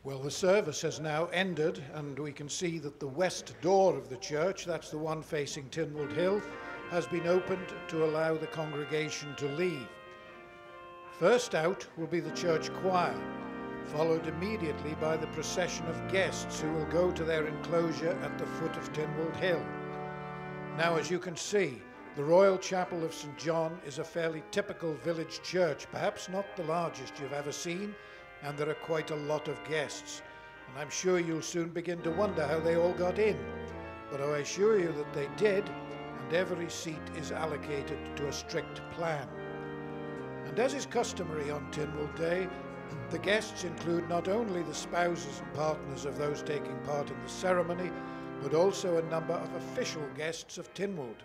Well, the service has now ended, and we can see that the west door of the church, that's the one facing Tynwald Hill, has been opened to allow the congregation to leave. First out will be the church choir, followed immediately by the procession of guests who will go to their enclosure at the foot of Tynwald Hill. Now, as you can see, the Royal Chapel of St. John is a fairly typical village church, perhaps not the largest you've ever seen, and there are quite a lot of guests. And I'm sure you'll soon begin to wonder how they all got in. But I assure you that they did, and every seat is allocated to a strict plan. And as is customary on Tynwald Day, the guests include not only the spouses and partners of those taking part in the ceremony, but also a number of official guests of Tynwald.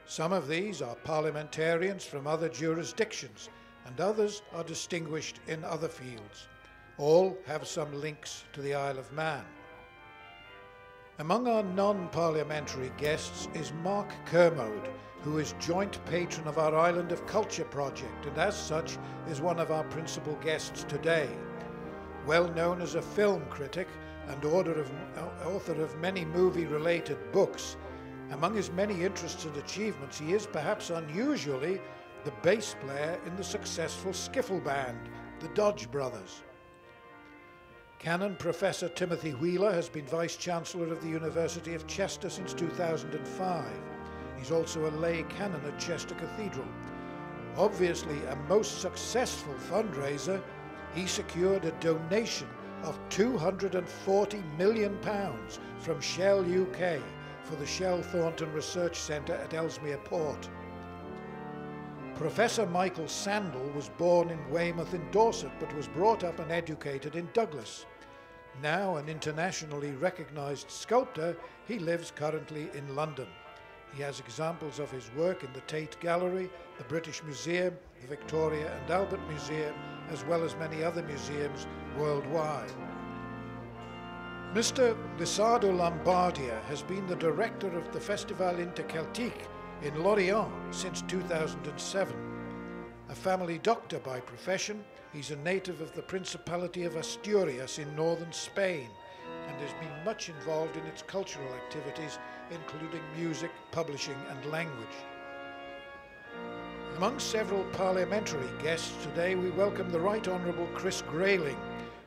Some of these are parliamentarians from other jurisdictions, and others are distinguished in other fields. All have some links to the Isle of Man. Among our non-parliamentary guests is Mark Kermode, who is joint patron of our Island of Culture project, and as such is one of our principal guests today. Well known as a film critic and author of many movie-related books, among his many interests and achievements, he is perhaps unusually the bass player in the successful skiffle band, the Dodge Brothers. Canon Professor Timothy Wheeler has been Vice-Chancellor of the University of Chester since 2005. He's also a lay canon at Chester Cathedral. Obviously a most successful fundraiser, he secured a donation of £240 million from Shell UK for the Shell Thornton Research Centre at Ellesmere Port. Professor Michael Sandel was born in Weymouth in Dorset, but was brought up and educated in Douglas. Now an internationally recognised sculptor, he lives currently in London. He has examples of his work in the Tate Gallery, the British Museum, the Victoria and Albert Museum, as well as many other museums worldwide. Mr. Lissardo Lombardia has been the director of the Festival Interceltique in Lorient since 2007. A family doctor by profession, he's a native of the Principality of Asturias in northern Spain and has been much involved in its cultural activities, including music, publishing and language. Among several parliamentary guests today, we welcome the Right Honourable Chris Grayling,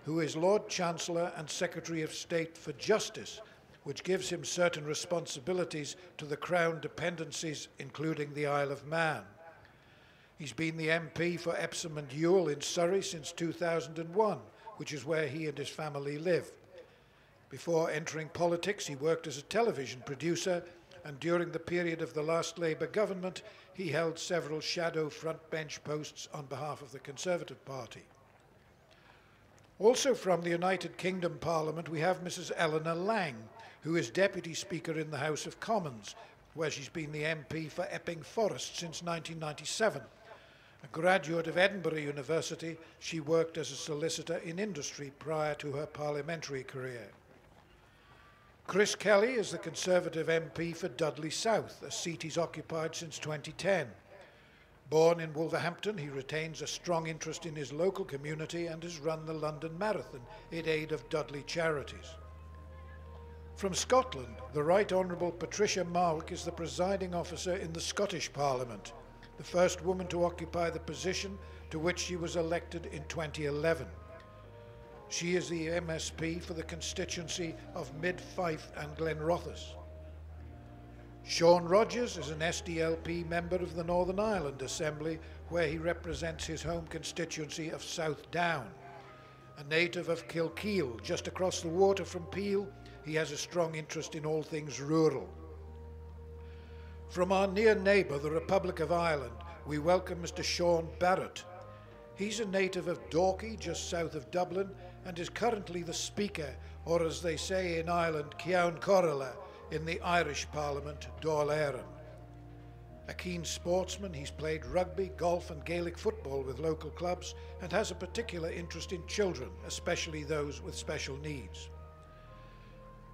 who is Lord Chancellor and Secretary of State for Justice, which gives him certain responsibilities to the Crown dependencies, including the Isle of Man. He's been the MP for Epsom and Ewell in Surrey since 2001, which is where he and his family live. Before entering politics, he worked as a television producer, and during the period of the last Labour government, he held several shadow frontbench posts on behalf of the Conservative Party. Also from the United Kingdom Parliament, we have Mrs. Eleanor Lang, who is Deputy Speaker in the House of Commons, where she's been the MP for Epping Forest since 1997. A graduate of Edinburgh University, she worked as a solicitor in industry prior to her parliamentary career. Chris Kelly is the Conservative MP for Dudley South, a seat he's occupied since 2010. Born in Wolverhampton, he retains a strong interest in his local community and has run the London Marathon in aid of Dudley charities. From Scotland, the Right Honourable Patricia Marwick is the presiding officer in the Scottish Parliament, the first woman to occupy the position to which she was elected in 2011. She is the MSP for the constituency of Mid-Fife and Glenrothes. Sean Rogers is an SDLP member of the Northern Ireland Assembly, where he represents his home constituency of South Down. A native of Kilkeel, just across the water from Peel, he has a strong interest in all things rural. From our near neighbour, the Republic of Ireland, we welcome Mr. Sean Barrett. He's a native of Dalkey, just south of Dublin, and is currently the Speaker, or as they say in Ireland, Ceann Corella, in the Irish Parliament, Dáil Éireann. A keen sportsman, he's played rugby, golf and Gaelic football with local clubs and has a particular interest in children, especially those with special needs.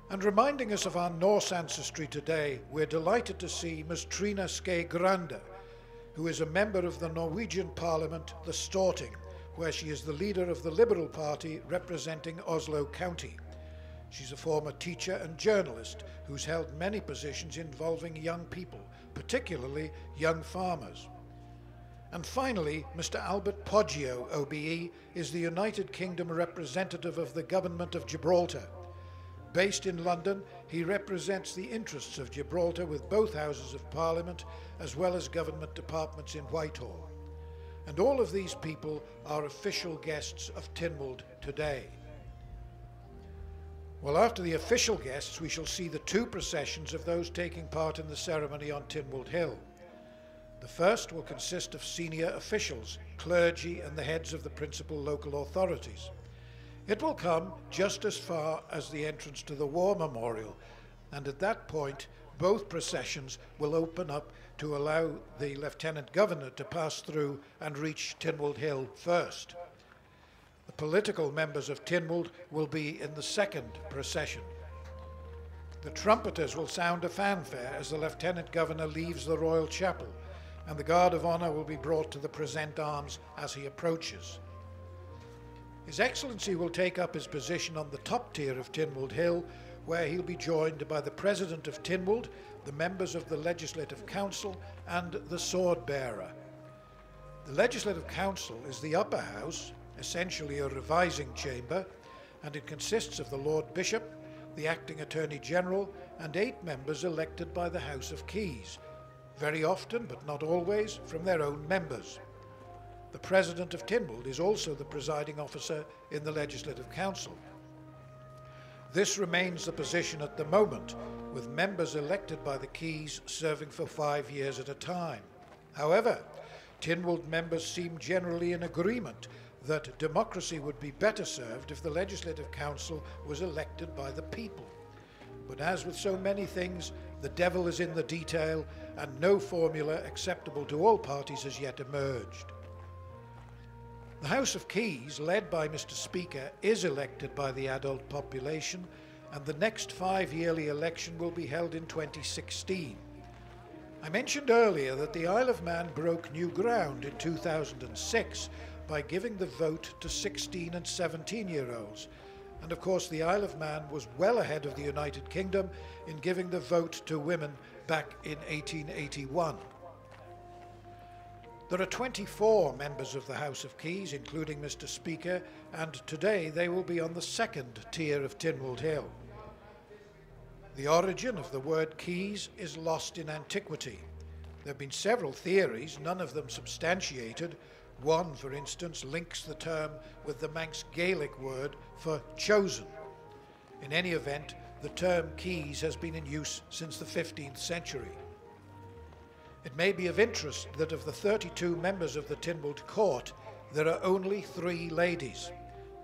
And reminding us of our Norse ancestry today, we're delighted to see Ms. Trina Skei Grande, who is a member of the Norwegian Parliament, the Storting, where she is the leader of the Liberal Party representing Oslo County. She's a former teacher and journalist who's held many positions involving young people, particularly young farmers. And finally, Mr. Albert Poggio, OBE, is the United Kingdom representative of the Government of Gibraltar. Based in London, he represents the interests of Gibraltar with both Houses of Parliament as well as government departments in Whitehall. And all of these people are official guests of Tynwald today. Well, after the official guests, we shall see the two processions of those taking part in the ceremony on Tynwald Hill. The first will consist of senior officials, clergy and the heads of the principal local authorities. It will come just as far as the entrance to the War Memorial, and at that point both processions will open up to allow the Lieutenant Governor to pass through and reach Tynwald Hill first. The political members of Tynwald will be in the second procession. The trumpeters will sound a fanfare as the Lieutenant Governor leaves the Royal Chapel, and the Guard of Honour will be brought to the present arms as he approaches. His Excellency will take up his position on the top tier of Tynwald Hill, where he'll be joined by the President of Tynwald, the members of the Legislative Council and the Sword Bearer. The Legislative Council is the upper house, essentially a revising chamber, and it consists of the Lord Bishop, the Acting Attorney General and 8 members elected by the House of Keys, very often, but not always, from their own members. The President of Tynwald is also the presiding officer in the Legislative Council. This remains the position at the moment, with members elected by the Keys serving for 5 years at a time. However, Tynwald members seem generally in agreement that democracy would be better served if the Legislative Council was elected by the people. But as with so many things, the devil is in the detail, and no formula acceptable to all parties has yet emerged. The House of Keys, led by Mr. Speaker, is elected by the adult population, and the next 5-yearly election will be held in 2016. I mentioned earlier that the Isle of Man broke new ground in 2006 by giving the vote to 16 and 17-year-olds. And of course the Isle of Man was well ahead of the United Kingdom in giving the vote to women back in 1881. There are 24 members of the House of Keys, including Mr. Speaker, and today they will be on the second tier of Tynwald Hill. The origin of the word keys is lost in antiquity. There have been several theories, none of them substantiated. One, for instance, links the term with the Manx Gaelic word for chosen. In any event, the term keys has been in use since the 15th century. It may be of interest that of the 32 members of the Tynwald Court, there are only 3 ladies,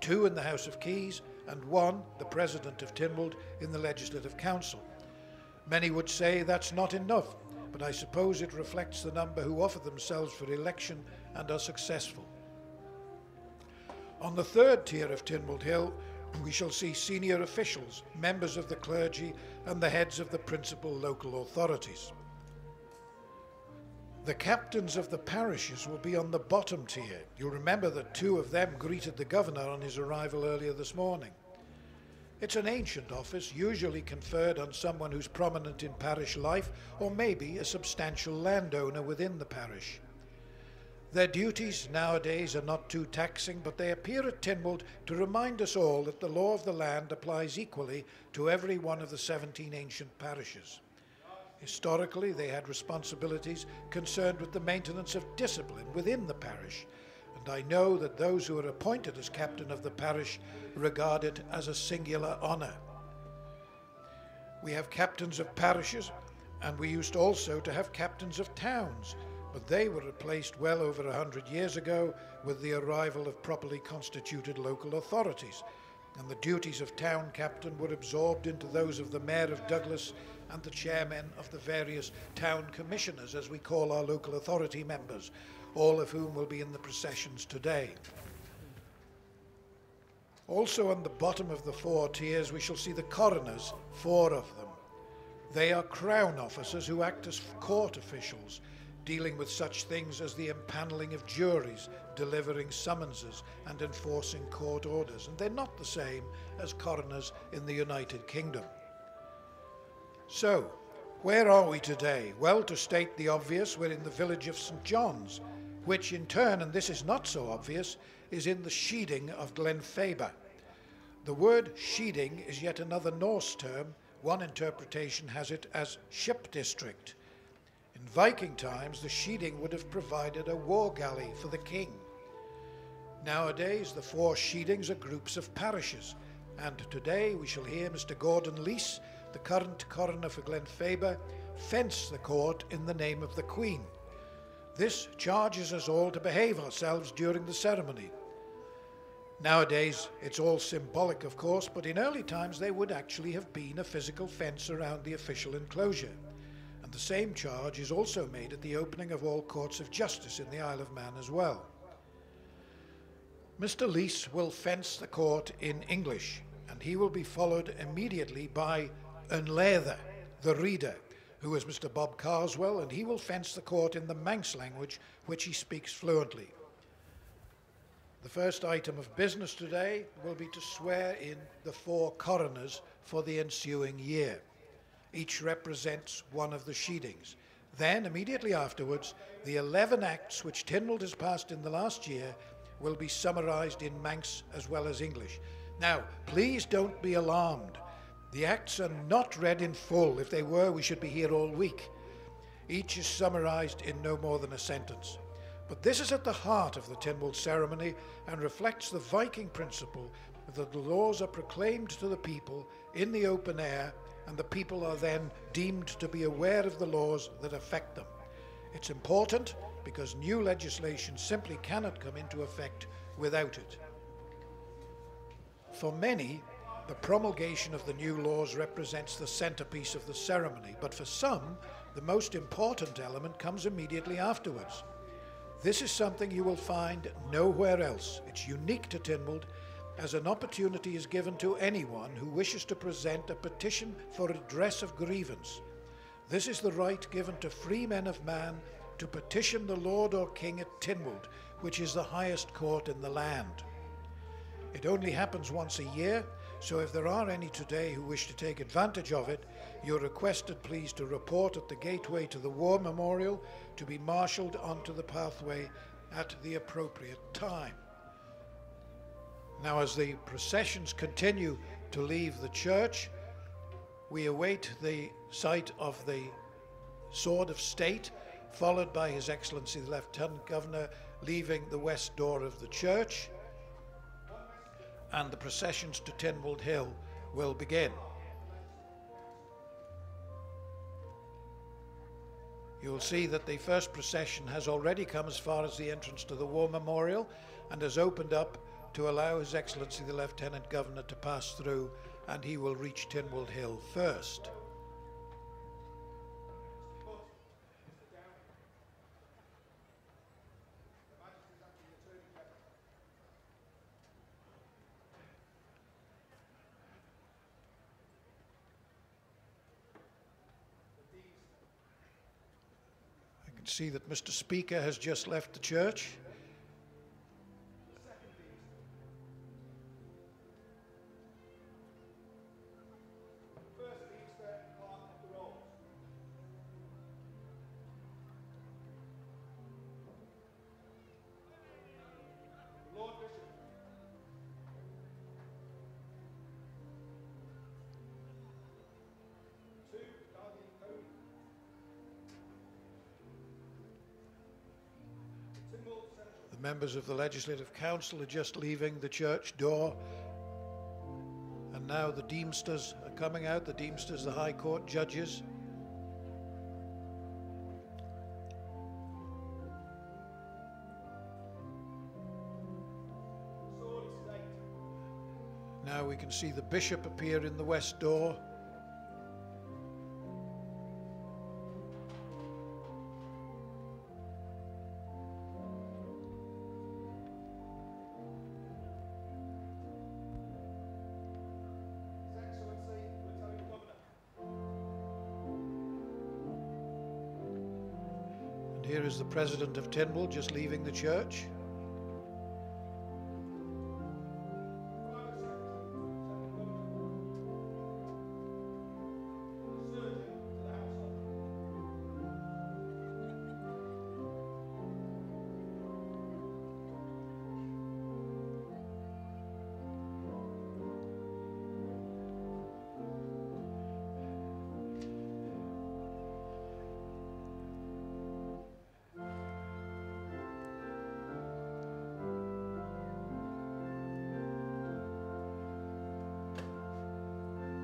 2 in the House of Keys and 1, the President of Tynwald, in the Legislative Council. Many would say that's not enough, but I suppose it reflects the number who offer themselves for election and are successful. On the third tier of Tynwald Hill, we shall see senior officials, members of the clergy and the heads of the principal local authorities. The captains of the parishes will be on the bottom tier. You'll remember that 2 of them greeted the governor on his arrival earlier this morning. It's an ancient office, usually conferred on someone who's prominent in parish life or maybe a substantial landowner within the parish. Their duties nowadays are not too taxing, but they appear at Tynwald to remind us all that the law of the land applies equally to every one of the 17 ancient parishes. Historically, they had responsibilities concerned with the maintenance of discipline within the parish, and I know that those who are appointed as captain of the parish regard it as a singular honour. We have captains of parishes, and we used also to have captains of towns, but they were replaced well over 100 years ago with the arrival of properly constituted local authorities, and the duties of town captain were absorbed into those of the Mayor of Douglas and the chairmen of the various town commissioners, as we call our local authority members, all of whom will be in the processions today. Also on the bottom of the 4 tiers we shall see the coroners, 4 of them. They are crown officers who act as court officials, dealing with such things as the empanelling of juries, delivering summonses and enforcing court orders, and they're not the same as coroners in the United Kingdom. So, where are we today? Well, to state the obvious, we're in the village of St John's, which in turn, and this is not so obvious, is in the Sheading of Glenfaber. The word Sheading is yet another Norse term. One interpretation has it as ship district. In Viking times, the Sheading would have provided a war galley for the king. Nowadays, the 4 Sheadings are groups of parishes, and today we shall hear Mr Gordon Leese, the current coroner for Glenfaber, fence the court in the name of the Queen. This charges us all to behave ourselves during the ceremony. Nowadays, it's all symbolic, of course, but in early times there would actually have been a physical fence around the official enclosure. And the same charge is also made at the opening of all courts of justice in the Isle of Man as well. Mr Leese will fence the court in English, and he will be followed immediately by Unleather, the reader, who is Mr Bob Carswell, and he will fence the court in the Manx language, which he speaks fluently. The first item of business today will be to swear in the 4 coroners for the ensuing year. Each represents one of the Sheadings. Then, immediately afterwards, the 11 acts which Tynwald has passed in the last year will be summarised in Manx as well as English. Now, please don't be alarmed. The acts are not read in full. If they were, we should be here all week. Each is summarised in no more than a sentence. But this is at the heart of the Tynwald ceremony and reflects the Viking principle that the laws are proclaimed to the people in the open air, and the people are then deemed to be aware of the laws that affect them. It's important because new legislation simply cannot come into effect without it. For many, the promulgation of the new laws represents the centerpiece of the ceremony, but for some, the most important element comes immediately afterwards. This is something you will find nowhere else. It's unique to Tynwald, as an opportunity is given to anyone who wishes to present a petition for redress of grievance. This is the right given to free men of man to petition the Lord or King at Tynwald, which is the highest court in the land. It only happens once a year, so if there are any today who wish to take advantage of it, you're requested please to report at the gateway to the War Memorial to be marshalled onto the pathway at the appropriate time. Now, as the processions continue to leave the church, we await the sight of the Sword of State, followed by His Excellency the Lieutenant Governor leaving the west door of the church, and the processions to Tynwald Hill will begin. You will see that the first procession has already come as far as the entrance to the War Memorial and has opened up to allow His Excellency the Lieutenant Governor to pass through, and he will reach Tynwald Hill first. See that Mr. Speaker has just left the church. Members of the Legislative Council are just leaving the church door, and now the Deemsters are coming out, the Deemsters, the High Court judges. Now we can see the Bishop appear in the west door. Here is the President of Tynwald just leaving the church.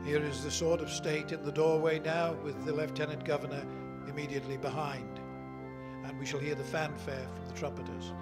Here is the Sword of State in the doorway now, with the Lieutenant Governor immediately behind. And we shall hear the fanfare from the trumpeters.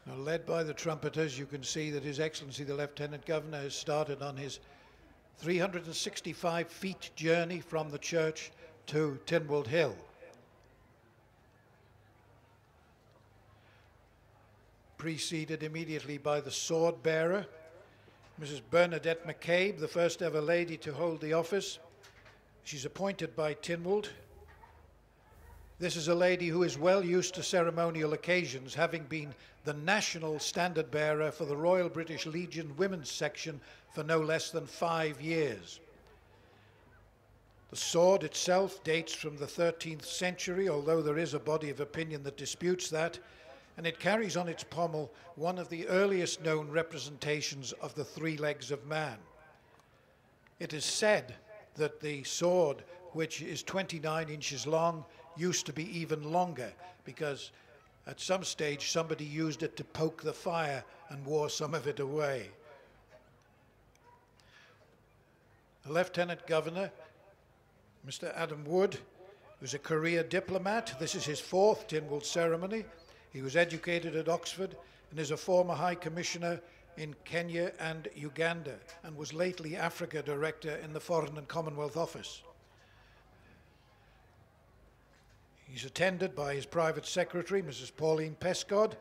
Now, led by the trumpeters, you can see that His Excellency the Lieutenant Governor has started on his 365 feet journey from the church to Tynwald Hill. Preceded immediately by the sword bearer, Mrs. Bernadette McCabe, the first ever lady to hold the office. She's appointed by Tynwald. This is a lady who is well used to ceremonial occasions, having been the national standard bearer for the Royal British Legion Women's Section for no less than 5 years. The sword itself dates from the 13th century, although there is a body of opinion that disputes that, and it carries on its pommel one of the earliest known representations of the three legs of man. It is said that the sword, which is 29 inches long, used to be even longer, because at some stage somebody used it to poke the fire and wore some of it away. The Lieutenant Governor, Mr. Adam Wood, who's a career diplomat. This is his 4th Tynwald ceremony. He was educated at Oxford and is a former High Commissioner in Kenya and Uganda, and was lately Africa Director in the Foreign and Commonwealth Office. He's attended by his private secretary, Mrs. Pauline Pescod,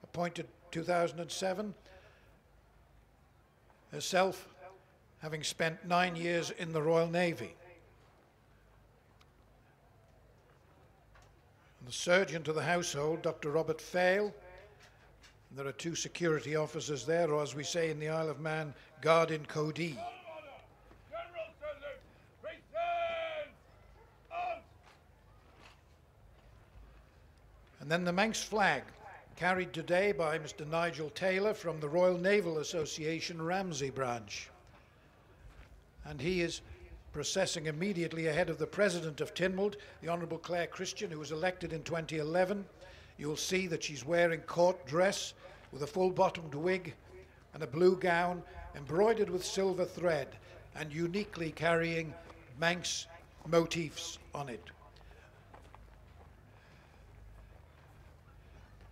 appointed 2007, herself having spent 9 years in the Royal Navy. And the surgeon to the household, Dr. Robert Fail. And there are 2 security officers there, or as we say in the Isle of Man, Guard in Cody. And then the Manx flag, carried today by Mr. Nigel Taylor from the Royal Naval Association Ramsey branch. And he is processing immediately ahead of the President of Tynwald, the Honourable Claire Christian, who was elected in 2011. You'll see that she's wearing court dress with a full-bottomed wig and a blue gown embroidered with silver thread and uniquely carrying Manx motifs on it.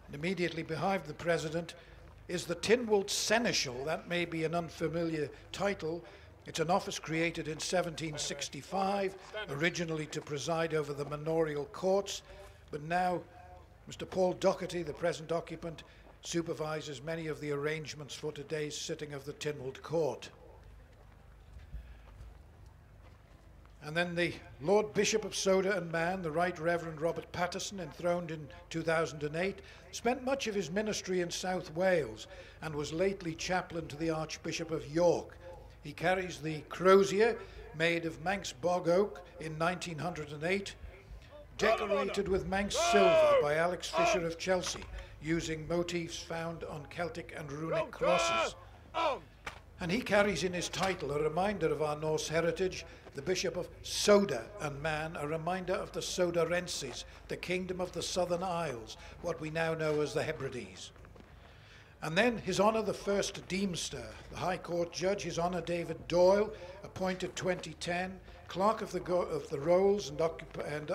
And immediately behind the President is the Tynwald Seneschal. That may be an unfamiliar title. It's an office created in 1765, originally to preside over the manorial courts, but now Mr. Paul Doherty, the present occupant, supervises many of the arrangements for today's sitting of the Tynwald Court. And then the Lord Bishop of Soda and Man, the Right Reverend Robert Patterson, enthroned in 2008, spent much of his ministry in South Wales and was lately chaplain to the Archbishop of York. He carries the crozier, made of Manx bog oak in 1908, decorated with Manx silver by Alex Fisher of Chelsea. using motifs found on Celtic and runic crosses. And he carries in his title a reminder of our Norse heritage, the Bishop of Soda and Man, a reminder of the Sodarenses, the kingdom of the Southern Isles, what we now know as the Hebrides. And then His Honour the First Deemster, the High Court Judge, His Honour David Doyle, appointed 2010, Clerk of the Rolls, and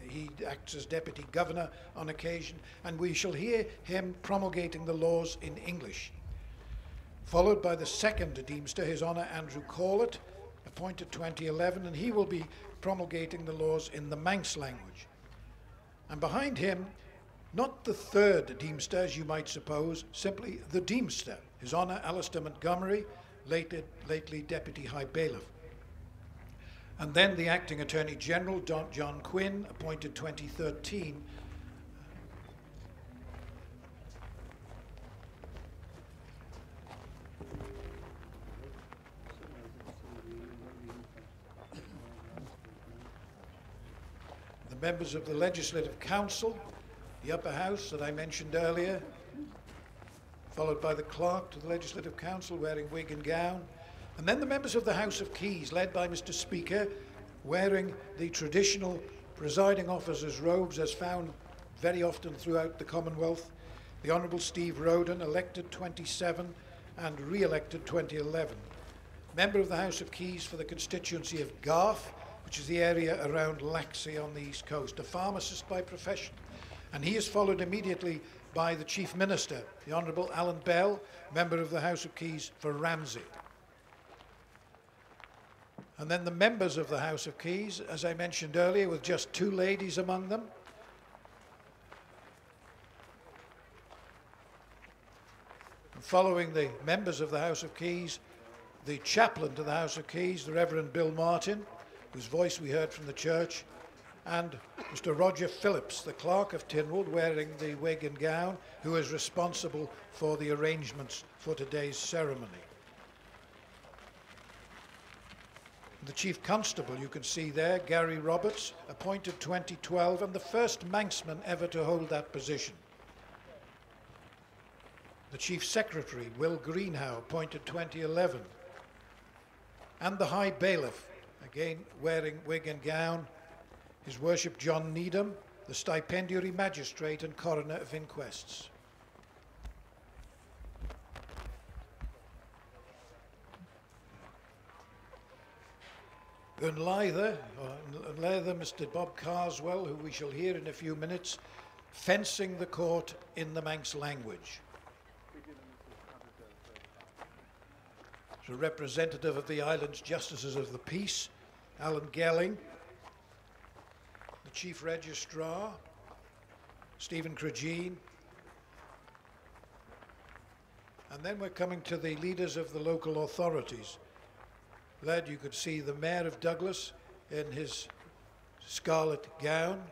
he acts as Deputy Governor on occasion, and we shall hear him promulgating the laws in English. Followed by the second Deemster, His Honour Andrew Corlett, appointed 2011, and he will be promulgating the laws in the Manx language. And behind him, not the third Deemster, as you might suppose, simply the Deemster, His Honour Alistair Montgomery, lately Deputy High Bailiff. And then the Acting Attorney General, John Quinn, appointed 2013, members of the Legislative Council, the upper house that I mentioned earlier, followed by the clerk to the Legislative Council wearing wig and gown, and then the members of the House of Keys, led by Mr. Speaker, wearing the traditional presiding officer's robes as found very often throughout the Commonwealth, the Honourable Steve Roden, elected 27 and re-elected 2011. Member of the House of Keys for the constituency of Garth, which is the area around Laxey on the east coast, a pharmacist by profession. And he is followed immediately by the Chief Minister, the Honourable Alan Bell, member of the House of Keys for Ramsey. And then the members of the House of Keys, as I mentioned earlier, with just two ladies among them. And following the members of the House of Keys, the chaplain to the House of Keys, the Reverend Bill Martin, whose voice we heard from the church, and Mr. Roger Phillips, the Clerk of Tynwald, wearing the wig and gown, who is responsible for the arrangements for today's ceremony. The Chief Constable, you can see there, Gary Roberts, appointed 2012, and the first Manxman ever to hold that position. The Chief Secretary, Will Greenhow, appointed 2011. And the High Bailiff, again wearing wig and gown, His Worship John Needham, the Stipendiary Magistrate and Coroner of Inquests. In Leither, Mr. Bob Carswell, who we shall hear in a few minutes, fencing the court in the Manx language. A representative of the island's Justices of the Peace, Alan Gelling, the Chief Registrar, Stephen Crageen, and then we're coming to the leaders of the local authorities. Led, you could see the Mayor of Douglas in his scarlet gown,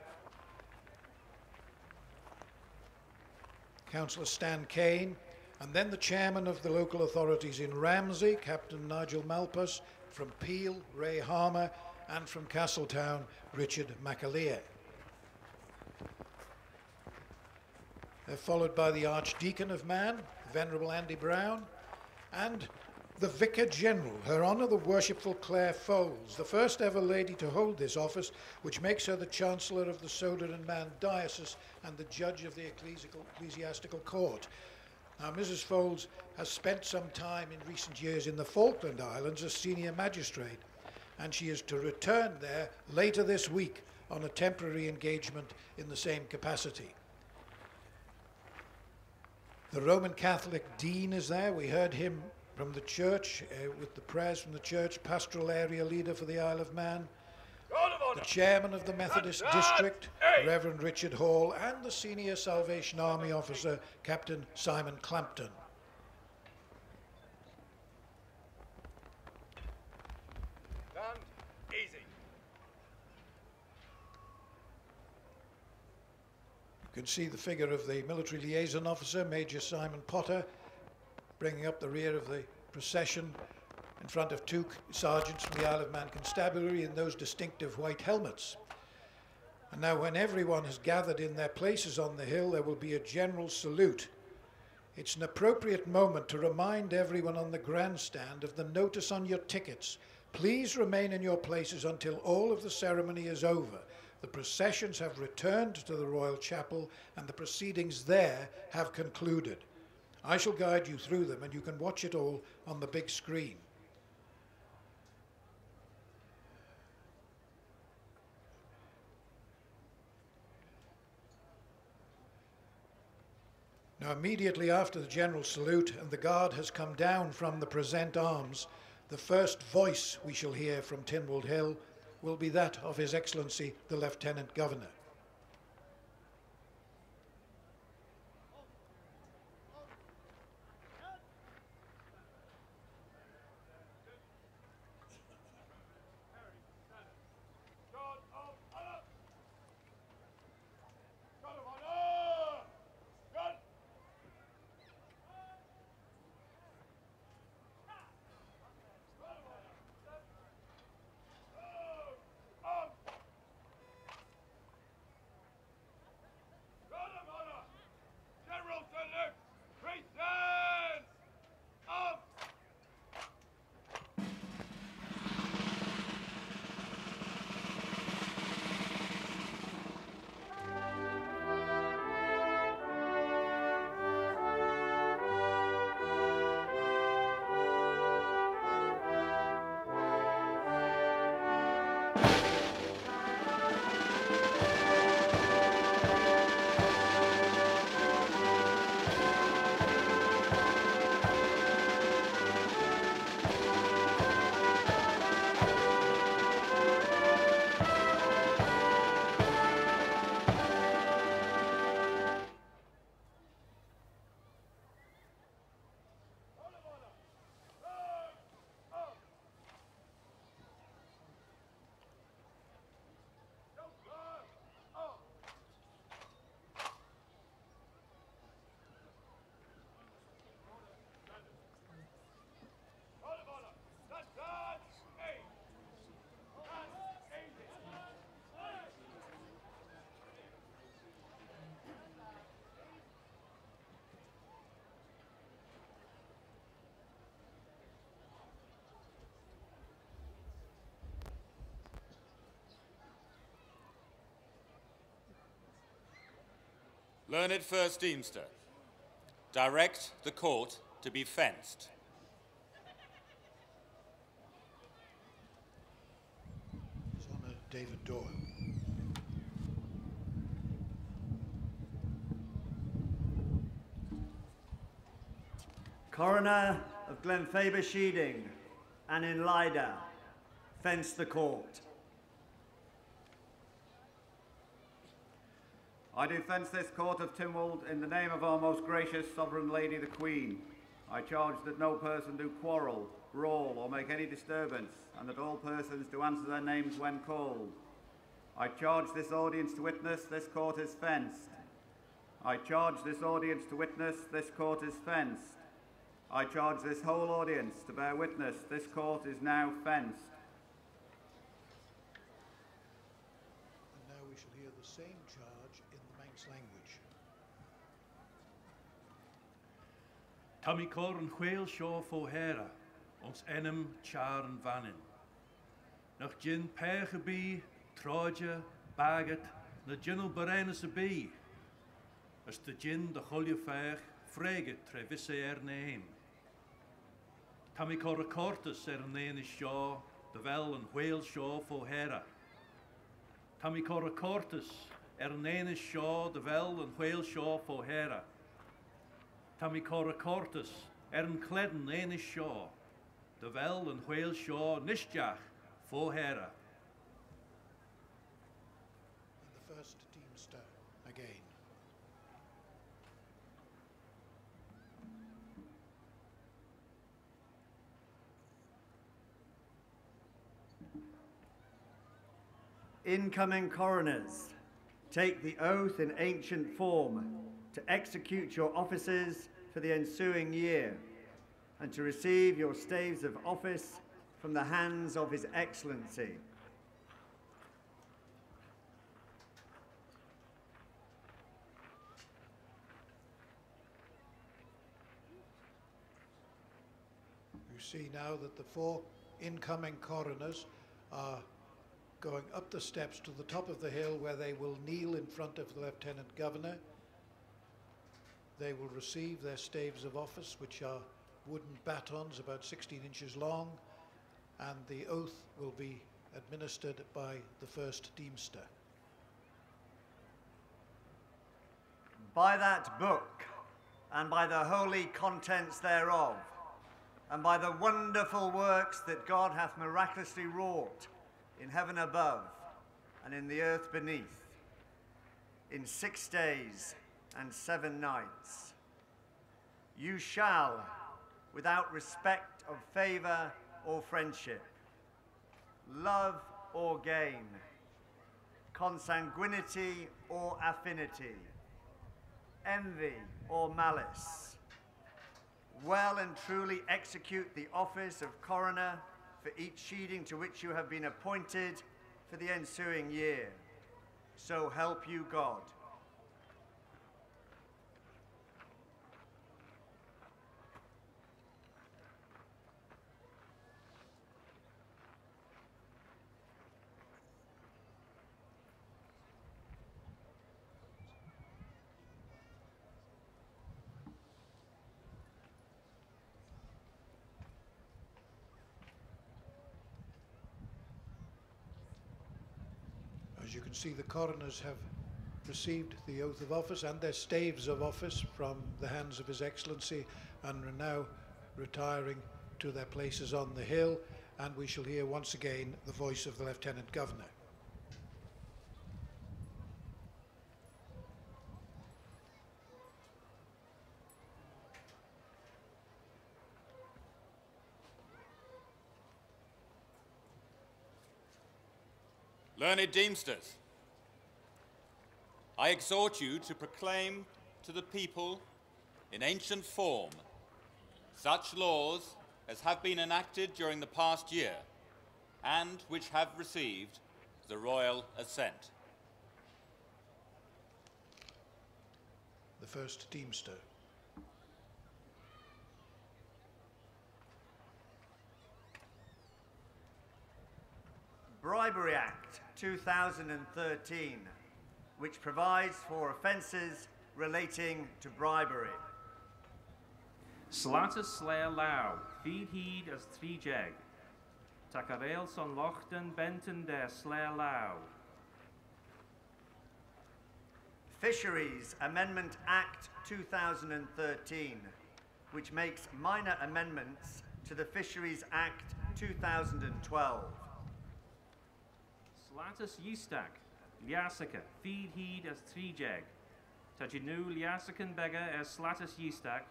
Councillor Stan Kane, and then the chairman of the local authorities in Ramsey, Captain Nigel Malpas, from Peel, Ray Harmer, and from Castletown, Richard McAleer. They're followed by the Archdeacon of Man, Venerable Andy Brown, and the Vicar General, Her Honour the Worshipful Clare Foles, the first ever lady to hold this office, which makes her the Chancellor of the Soda and Man Diocese and the Judge of the Ecclesiastical Court. Now, Mrs. Foles has spent some time in recent years in the Falkland Islands as senior magistrate, and she is to return there later this week on a temporary engagement in the same capacity. The Roman Catholic Dean is there. We heard him from the church, with the prayers from the church, Pastoral Area Leader for the Isle of Man, the Chairman of the Methodist District, Reverend Richard Hall, and the Senior Salvation Army Officer, Captain Simon Clampton. Stand easy. You can see the figure of the Military Liaison Officer, Major Simon Potter, bringing up the rear of the procession in front of two sergeants from the Isle of Man Constabulary in those distinctive white helmets. And now when everyone has gathered in their places on the hill, there will be a general salute. It's an appropriate moment to remind everyone on the grandstand of the notice on your tickets. Please remain in your places until all of the ceremony is over. The processions have returned to the Royal Chapel and the proceedings there have concluded. I shall guide you through them and you can watch it all on the big screen. Now, immediately after the general salute and the guard has come down from the present arms, the first voice we shall hear from Tynwald Hill will be that of His Excellency the Lieutenant Governor. Learned First Deemster, direct the court to be fenced. His Honour David Doyle. Coroner of Glenfaber Sheeding and in Lyda, fence the court. I do fence this court of Tynwald in the name of our most gracious Sovereign Lady the Queen. I charge that no person do quarrel, brawl or make any disturbance, and that all persons do answer their names when called. I charge this audience to witness this court is fenced. I charge this audience to witness this court is fenced. I charge this whole audience to bear witness this court is now fenced. And now we shall hear the same charge in the Manx language. Tommy Corn Whale Shaw Fohera, ons enem charen vanin. Nog gin pegebi, troja, baget, na ginnel bereines a bee. As de gin de golje veeg, freget trevisse neem. Tommy Corra Cortus nene Shaw, de wel en whale Shaw Fohera. Tommy Corra Cortus nene Shaw, de wel en whale Shaw Fohera. Tommy Corra Cortus en kledden ene Shaw, de wel en whale Shaw nisjach Fohera. And the first teamster again. Incoming coroners, take the oath in ancient form to execute your offices for the ensuing year and to receive your staves of office from the hands of His Excellency. You see now that the 4 incoming coroners are going up the steps to the top of the hill, where they will kneel in front of the Lieutenant Governor. They will receive their staves of office, which are wooden batons about 16 inches long, and the oath will be administered by the first Deemster. By that book, and by the holy contents thereof, and by the wonderful works that God hath miraculously wrought in heaven above and in the earth beneath, in 6 days and 7 nights, you shall, without respect of favour or friendship, love or gain, consanguinity or affinity, envy or malice, well and truly execute the office of coroner for each sheading to which you have been appointed for the ensuing year. So help you God. As you can see, the coroners have received the oath of office and their staves of office from the hands of His Excellency, and are now retiring to their places on the hill, and we shall hear once again the voice of the Lieutenant Governor. Learned Deemsters, I exhort you to proclaim to the people in ancient form such laws as have been enacted during the past year and which have received the royal assent. The first Deemster. Bribery Act 2013, which provides for offences relating to bribery. Slatas slair lau, feed heed as 3 jeg. Takarail son lochten benten der slair lau. Fisheries Amendment Act 2013, which makes minor amendments to the Fisheries Act 2012. Slatas yistak, liasaka, feed heed as 3 jeg. Tajinu liasakan beggar as slatas yistak,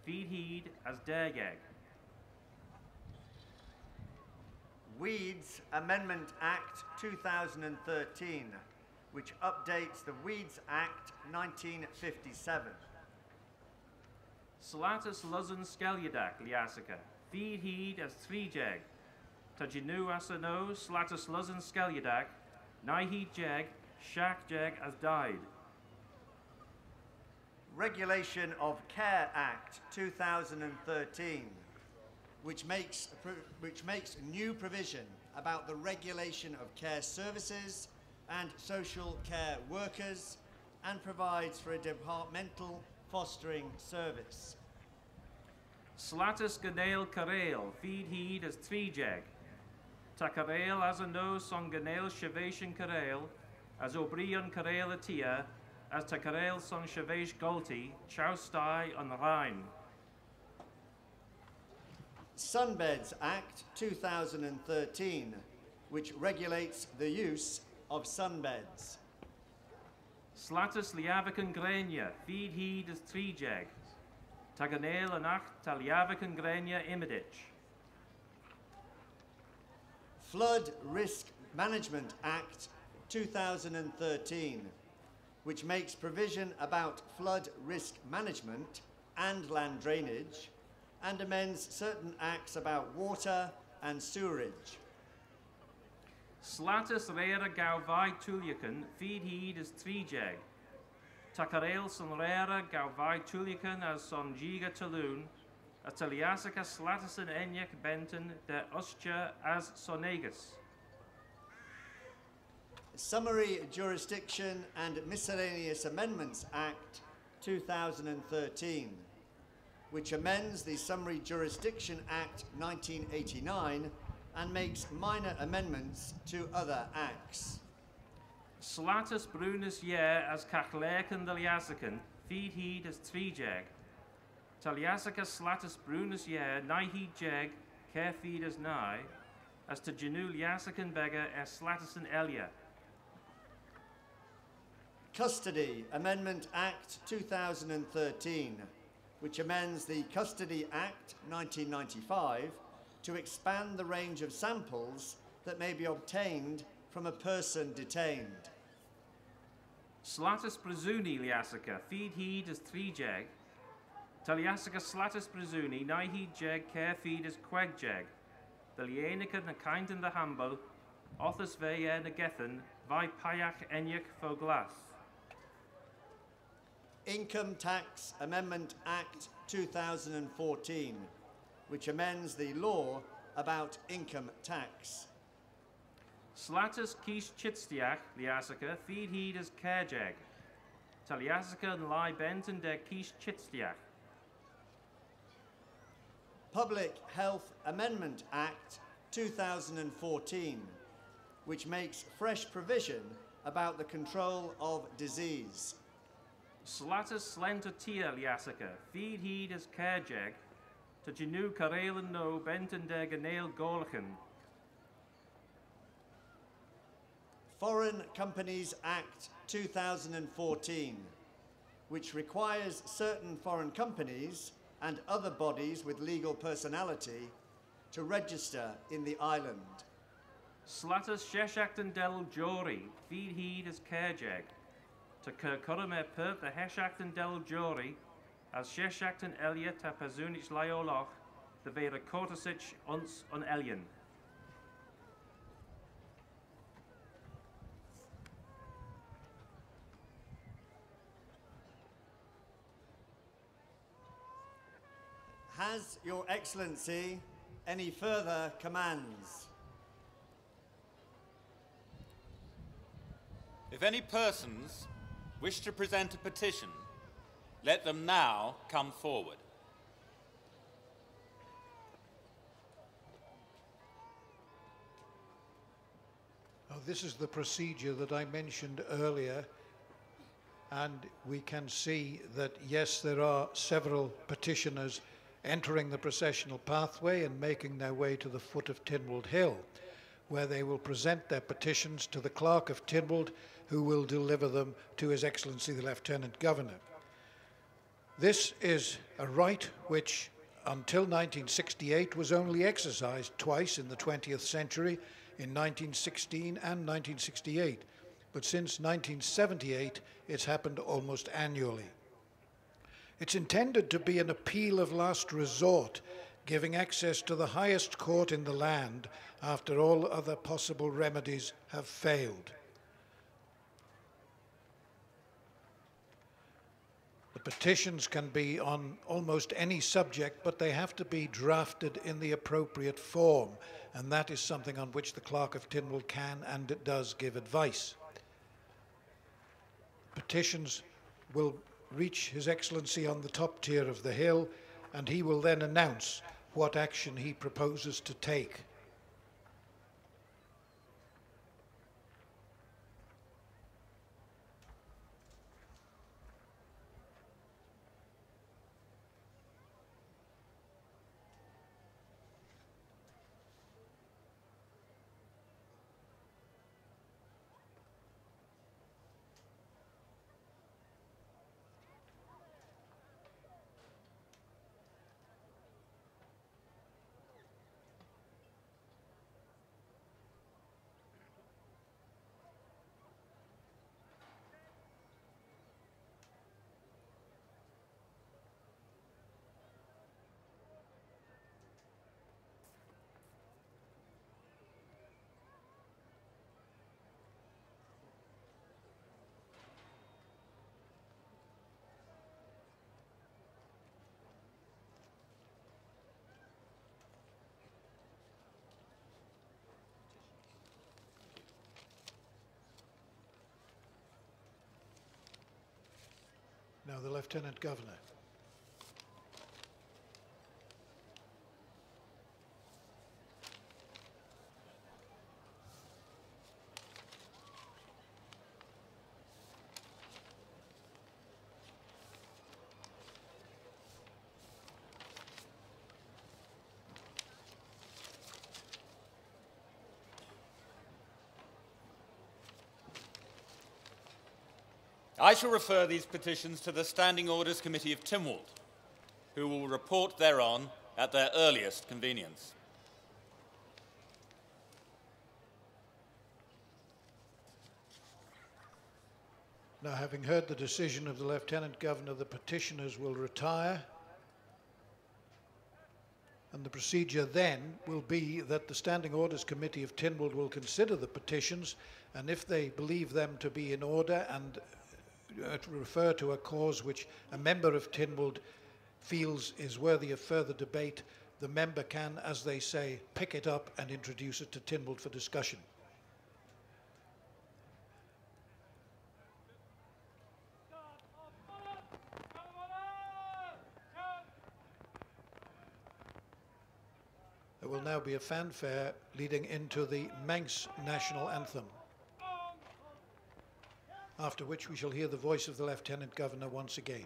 feed heed as dergeg. Weeds Amendment Act 2013, which updates the Weeds Act 1957. Slatas luzon skelyadak liasaka, feed heed as 3 jeg. Tajinu asano, slatas luzon skelyadak, nahi jeg, shak jeg as died. Regulation of Care Act 2013, which makes new provision about the regulation of care services and social care workers, and provides for a departmental fostering service. Slatas ganel karel, feed heed as 3 jeg. Takarel as a no son ganel shavation karel, as obrion karel atia, as takarel son shavesh golti, choustai on the Rhine. Sunbeds Act 2013, which regulates the use of sunbeds. Slatas liavakan grenia, feed heed as 3 jeg. Taganel anach taliavakan grenia imidich. Flood Risk Management Act 2013, which makes provision about flood risk management and land drainage, and amends certain acts about water and sewerage. Slatas rera gauvai tuliakan, feed heed as 3 jeg. Takarel son rera gauvai tuliakan as son giga taloon, as Taliasica Slatasin Enyek Benton de Ustia as Sonegus. Summary Jurisdiction and Miscellaneous Amendments Act 2013, which amends the Summary Jurisdiction Act 1989 and makes minor amendments to other acts. Slatus Brunus Yer as Cachlerken Taliasican, feed heed as Trijeg. Taliasica Slatus Brunus Yer, Nihid Jeg, care feed as Nai, as to Genu Liasican Beggar as Slatasin Elia. Custody Amendment Act 2013, which amends the Custody Act 1995 to expand the range of samples that may be obtained from a person detained. Slatus Brazuni Liasica, feed heed as Trijeg. Taliasica Slatus Brazuni, Nihid Jeg, care feed as Quegjeg. The Lienica na kind in the humble, Others Veyer na Gethen, Vi Payach Enyek Foglas. Income Tax Amendment Act 2014, which amends the law about income tax. Slatus Kish Chitstiach Liasica, feed heed as Kerjeg. Taliasica and Lai Benton de Kish Chitstiach. Public Health Amendment Act 2014, which makes fresh provision about the control of disease. Slatus Slenta Tia Liasica, feed heed as Kerjeg. To Genu Karel and No Benton de Ganale Golchen. Foreign Companies Act 2014, which requires certain foreign companies and other bodies with legal personality to register in the island. Slatus Sheshacton Del Jory, feed heed as Kerjeg. To Kirkurame Perth the Heshacton Del Jory, as Sheshacton Elia ta Pazunich Lioloch, the Vera Kortosich uns on Elian. Has Your Excellency any further commands? If any persons wish to present a petition, let them now come forward. Now, this is the procedure that I mentioned earlier, and we can see that, yes, there are several petitioners entering the processional pathway and making their way to the foot of Tynwald Hill, where they will present their petitions to the Clerk of Tynwald, who will deliver them to His Excellency the Lieutenant Governor. This is a right which, until 1968, was only exercised twice in the 20th century, in 1916 and 1968. But since 1978, it's happened almost annually. It's intended to be an appeal of last resort, giving access to the highest court in the land after all other possible remedies have failed. The petitions can be on almost any subject, but they have to be drafted in the appropriate form, and that is something on which the Clerk of Tynwald can and does give advice. Petitions will reach His Excellency on the top tier of the hill, and he will then announce what action he proposes to take. Now the Lieutenant Governor. I shall refer these petitions to the Standing Orders Committee of Tynwald, who will report thereon at their earliest convenience. Now, having heard the decision of the Lieutenant Governor, the petitioners will retire, and the procedure then will be that the Standing Orders Committee of Tynwald will consider the petitions, and if they believe them to be in order and to refer to a cause which a member of Tynwald feels is worthy of further debate, the member can, as they say, pick it up and introduce it to Tynwald for discussion. There will now be a fanfare leading into the Manx National Anthem, after which we shall hear the voice of the Lieutenant Governor once again.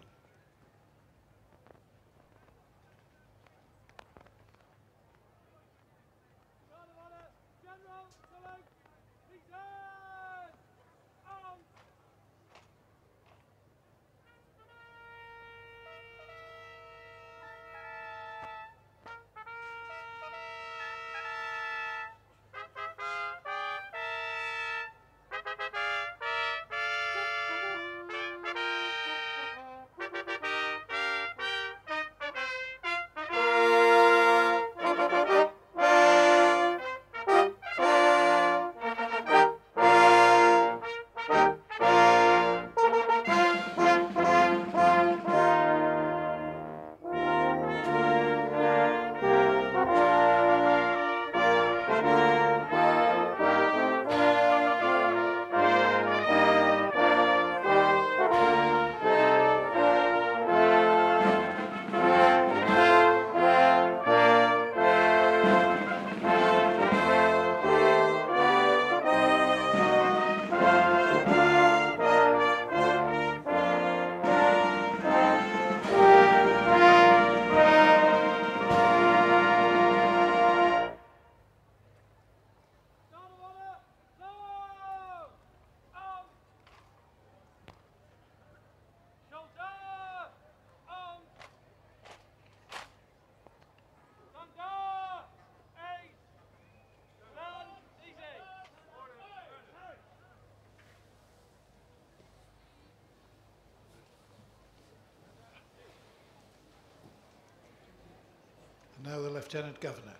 Now the Lieutenant Governor.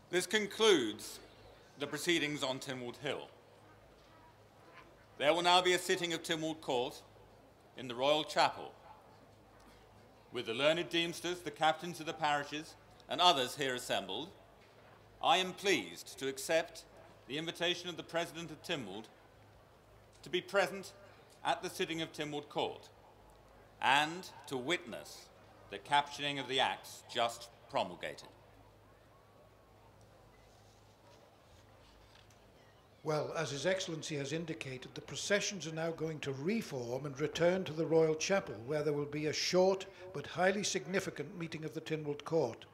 This concludes the proceedings on Tynwald Hill. There will now be a sitting of Tynwald Court in the Royal Chapel, with the learned deemsters, the captains of the parishes, and others here assembled. I am pleased to accept the invitation of the President of Tynwald to be present at the sitting of Tynwald Court and to witness the captioning of the acts just promulgated. Well, as His Excellency has indicated, the processions are now going to reform and return to the Royal Chapel, where there will be a short but highly significant meeting of the Tynwald Court.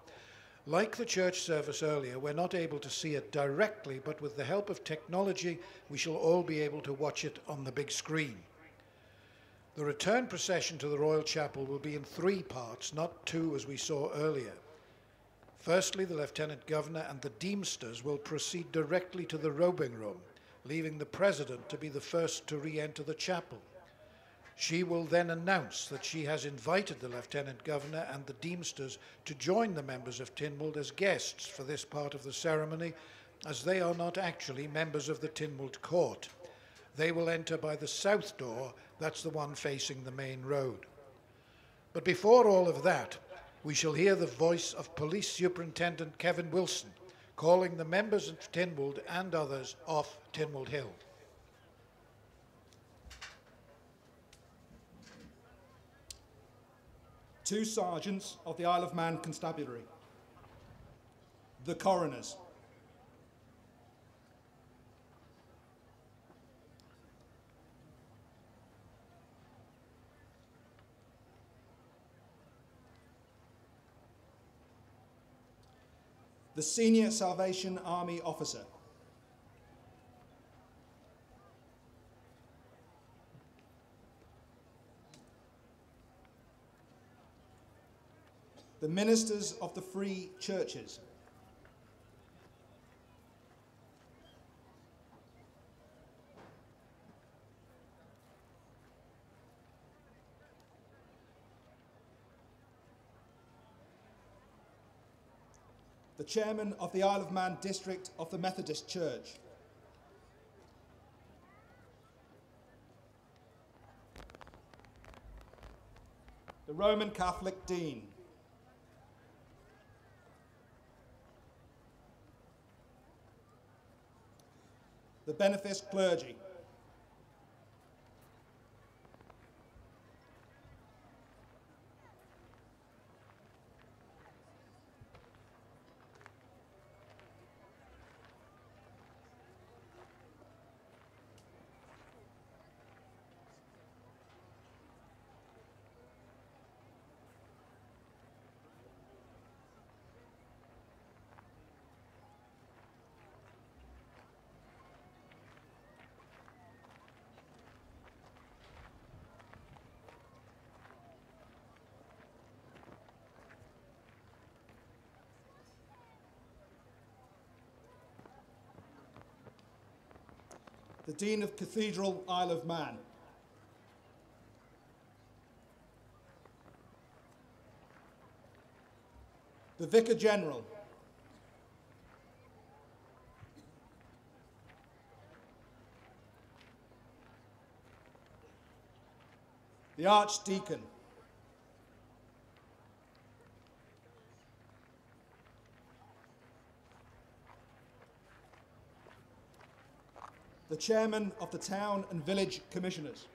Like the church service earlier, we're not able to see it directly, but with the help of technology, we shall all be able to watch it on the big screen. The return procession to the Royal Chapel will be in 3 parts, not 2 as we saw earlier. Firstly, the Lieutenant Governor and the Deemsters will proceed directly to the robing room, leaving the President to be the first to re-enter the chapel. She will then announce that she has invited the Lieutenant Governor and the Deemsters to join the members of Tynwald as guests for this part of the ceremony, as they are not actually members of the Tynwald Court. They will enter by the south door, that's the one facing the main road. But before all of that, we shall hear the voice of Police Superintendent Kevin Wilson, calling the members of Tynwald and others off Tynwald Hill. 2 sergeants of the Isle of Man Constabulary, the coroners, the Senior Salvation Army officer, the ministers of the free churches, the chairman of the Isle of Man district of the Methodist Church, the Roman Catholic dean, the beneficed clergy, the Dean of Cathedral Isle of Man, the Vicar General, the Archdeacon, the Chairman of the Town and Village Commissioners,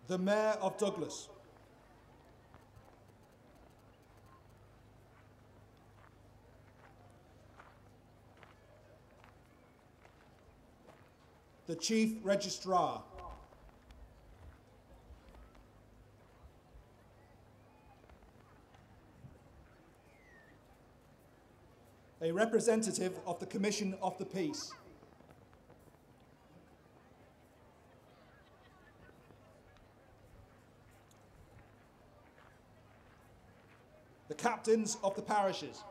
the Mayor of Douglas, the Chief Registrar, a representative of the Commission of the Peace, the captains of the parishes,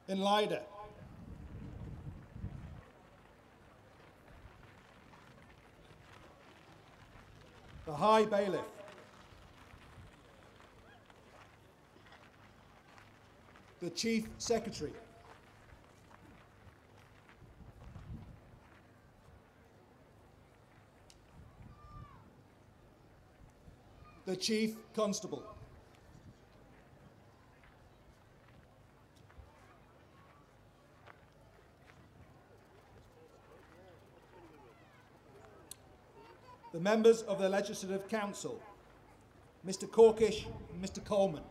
in Leida, the High Bailiff, the Chief Secretary, the Chief Constable, the members of the Legislative Council, Mr. Corkish and Mr. Coleman,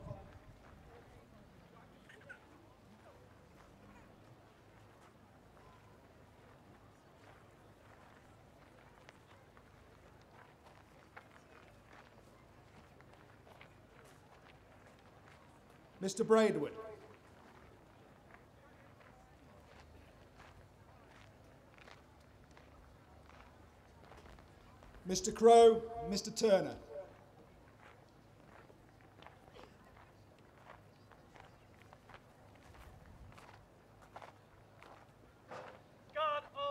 Mr. Braidwood, Mr. Crowe, Mr. Turner,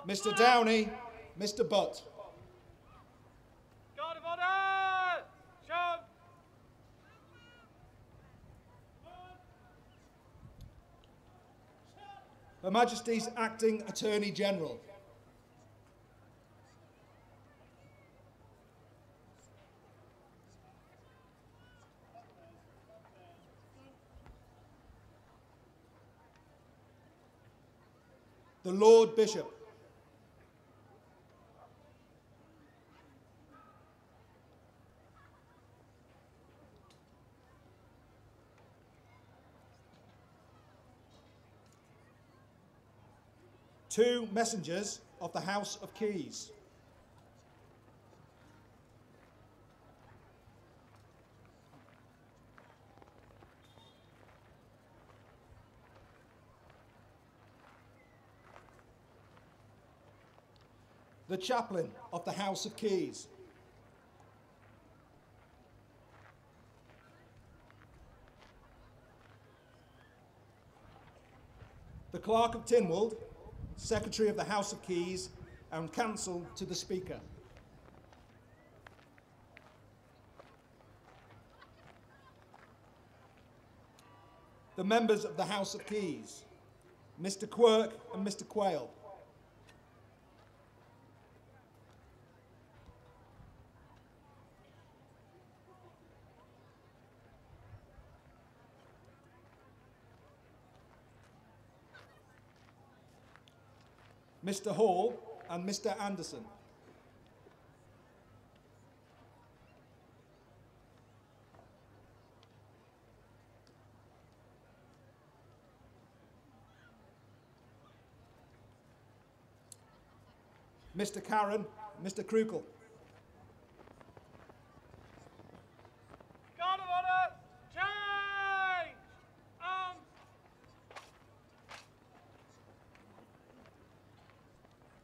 Mr. Downey, Mr. Butt, Guard of Order! Show! Her Majesty's Acting Attorney General, the Lord Bishop, two messengers of the House of Keys, the Chaplain of the House of Keys, the Clerk of Tynwald, Secretary of the House of Keys and Counsel to the Speaker, the members of the House of Keys, Mr. Quirk and Mr. Quayle, Mr. Hall and Mr. Anderson, Mr. Karen, Mr. Krukle, Guard of Order! Change! Arms!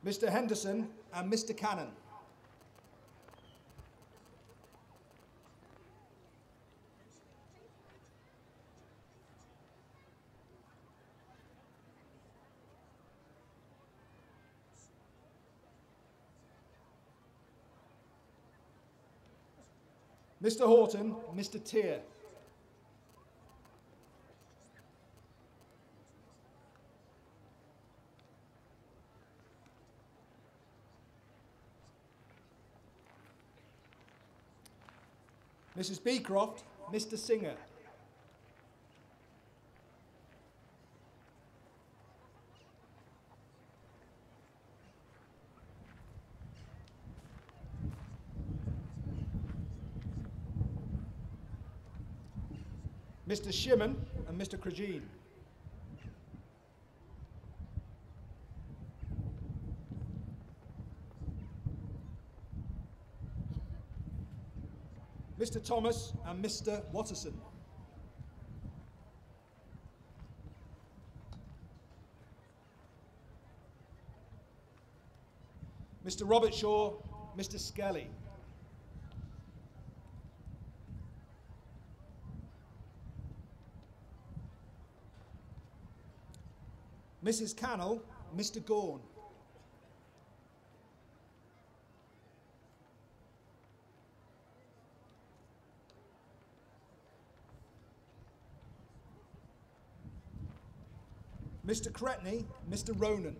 Mr. Henderson and Mr. Cannon, Mr. Horton, Mr. Tier, Mrs. Beecroft, Mr. Singer, Mr. Shimon and Mr. Crageen, Mr. Thomas and Mr. Watterson, Mr. Robert Shaw, Mr. Skelly, Mrs. Cannell, Mr. Gorn, Mr. Cretney, Mr. Ronan.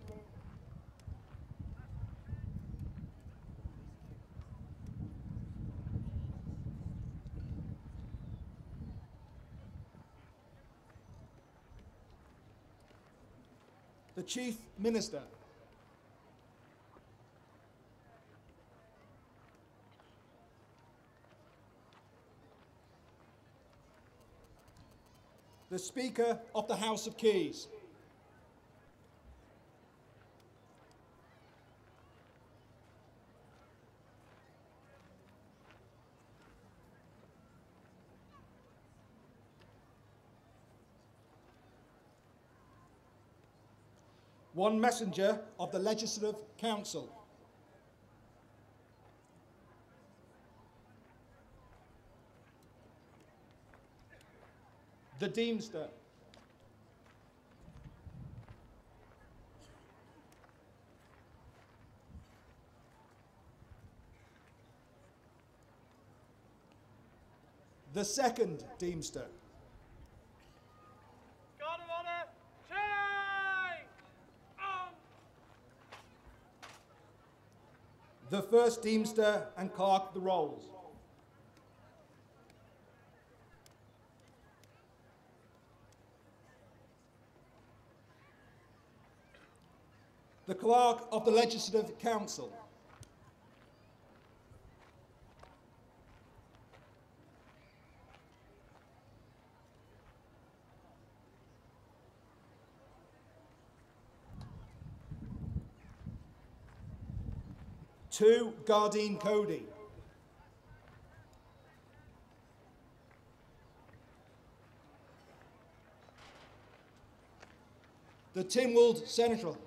The Chief Minister. The Speaker of the House of Keys. One messenger of the Legislative Council. The Deemster. The second Deemster. God of Honor, change! The first Deemster and Clerk of the Rolls. The Clerk of the Legislative Council. Two, Gardine Cody. The Tynwald Central.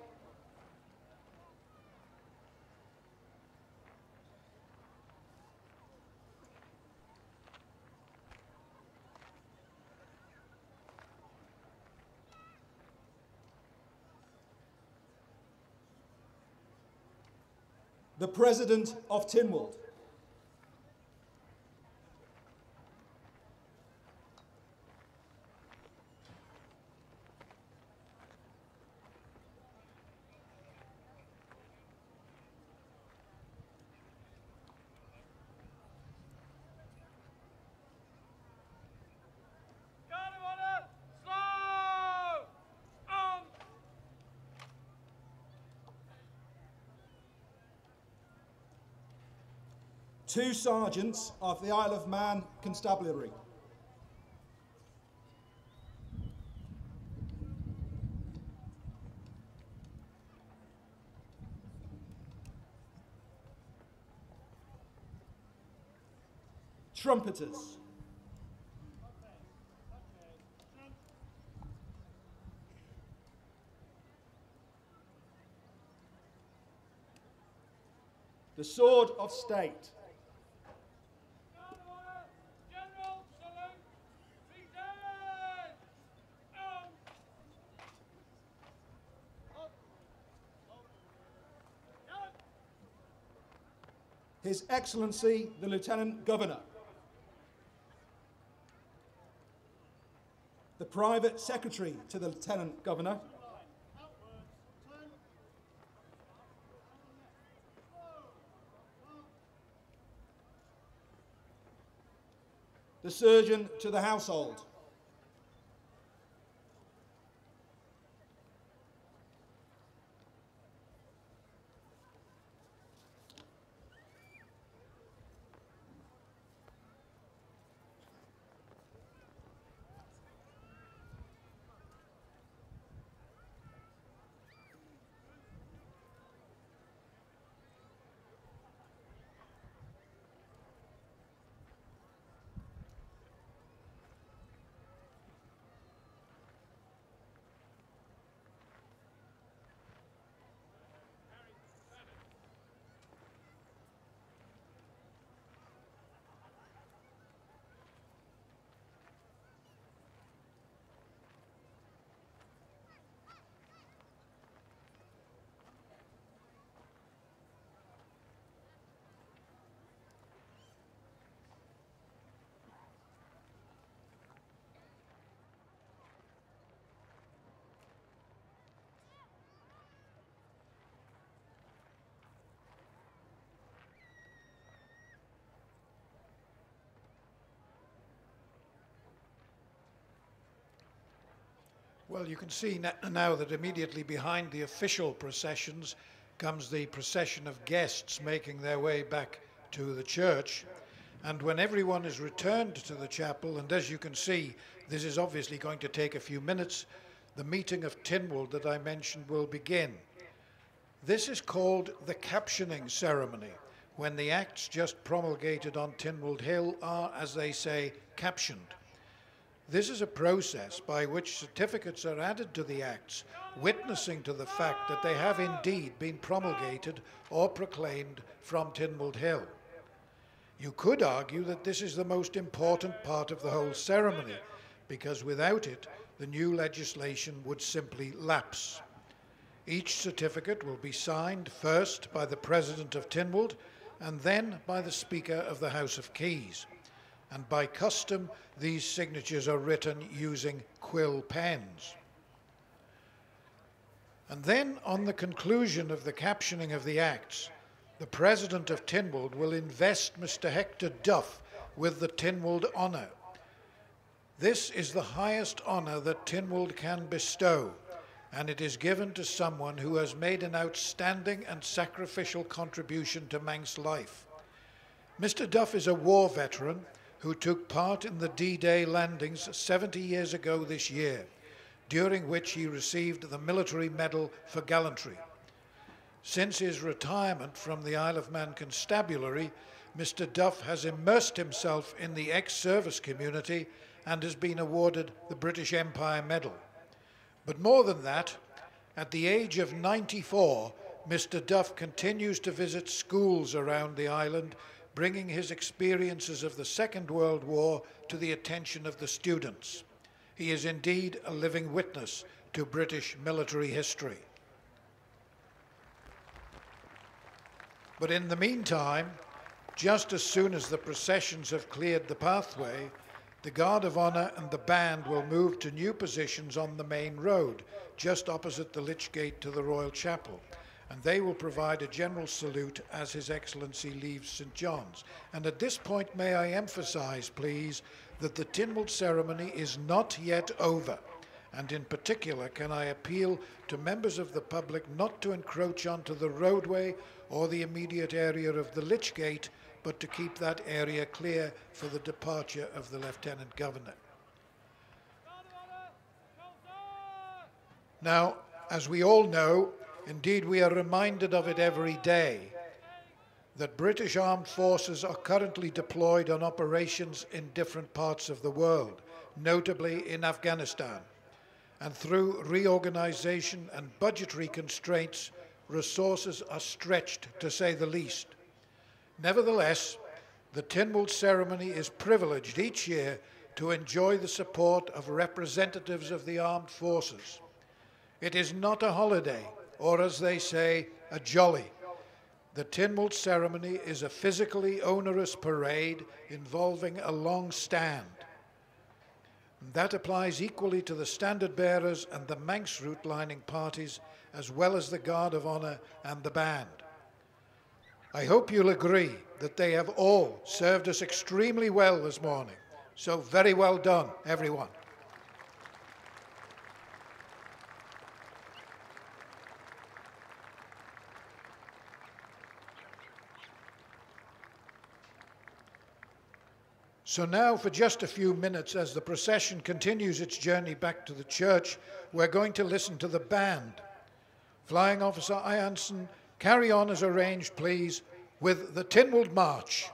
The President of Tynwald. God of Honor, slow! Two sergeants of the Isle of Man Constabulary. Trumpeters. The Sword of State. God of Honor, General salute, present! His Excellency, the Lieutenant Governor. The Private Secretary to the Lieutenant Governor. The Surgeon to the Household. Well, you can see now that immediately behind the official processions comes the procession of guests making their way back to the church. And when everyone is returned to the chapel, and as you can see, this is obviously going to take a few minutes, the meeting of Tynwald that I mentioned will begin. This is called the Captioning ceremony, when the acts just promulgated on Tynwald Hill are, as they say, captioned. This is a process by which certificates are added to the acts, witnessing to the fact that they have indeed been promulgated or proclaimed from Tynwald Hill. You could argue that this is the most important part of the whole ceremony, because without it, the new legislation would simply lapse. Each certificate will be signed first by the President of Tynwald and then by the Speaker of the House of Keys. And by custom, these signatures are written using quill pens. And then, on the conclusion of the captioning of the acts, the President of Tynwald will invest Mr. Hector Duff with the Tynwald Honour. This is the highest honour that Tynwald can bestow, and it is given to someone who has made an outstanding and sacrificial contribution to Manx life. Mr. Duff is a war veteran who took part in the D-Day landings 70 years ago this year, during which he received the Military Medal for Gallantry. Since his retirement from the Isle of Man Constabulary, Mr. Duff has immersed himself in the ex-service community and has been awarded the British Empire Medal. But more than that, at the age of 94, Mr. Duff continues to visit schools around the island, bringing his experiences of the Second World War to the attention of the students. He is indeed a living witness to British military history. But in the meantime, just as soon as the processions have cleared the pathway, the Guard of Honour and the band will move to new positions on the main road, just opposite the Lich Gate to the Royal Chapel, and they will provide a general salute as His Excellency leaves St. John's. And at this point, may I emphasise, please, that the Tynwald ceremony is not yet over, and in particular can I appeal to members of the public not to encroach onto the roadway or the immediate area of the Lich Gate, but to keep that area clear for the departure of the Lieutenant Governor. Now, as we all know, indeed we are reminded of it every day, that British armed forces are currently deployed on operations in different parts of the world, notably in Afghanistan. And through reorganization and budgetary constraints, resources are stretched, to say the least. Nevertheless, the Tynwald ceremony is privileged each year to enjoy the support of representatives of the armed forces. It is not a holiday, or as they say, a jolly. The Tynwald ceremony is a physically onerous parade involving a long stand. And that applies equally to the standard bearers and the Manx route lining parties, as well as the Guard of Honour and the band. I hope you'll agree that they have all served us extremely well this morning. So very well done, everyone. So now, for just a few minutes, as the procession continues its journey back to the church, we're going to listen to the band. Flying Officer Ianson, carry on as arranged, please, with the Tynwald March.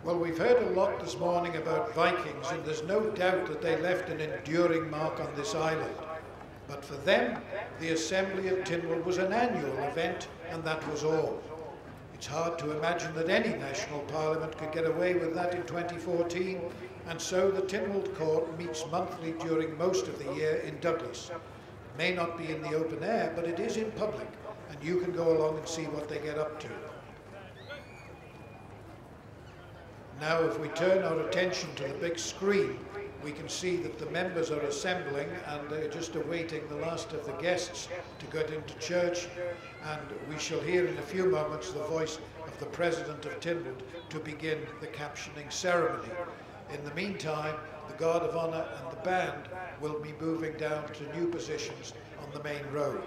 Well, we've heard a lot this morning about Vikings, and there's no doubt that they left an enduring mark on this island. But for them, the Assembly at Tynwald was an annual event, and that was all. It's hard to imagine that any national parliament could get away with that in 2014, and so the Tynwald Court meets monthly during most of the year in Douglas. It may not be in the open air, but it is in public, and you can go along and see what they get up to. Now, if we turn our attention to the big screen, we can see that the members are assembling and they're just awaiting the last of the guests to get into church, and we shall hear in a few moments the voice of the President of Tynwald to begin the captioning ceremony. In the meantime, the Guard of Honour and the band will be moving down to new positions on the main road.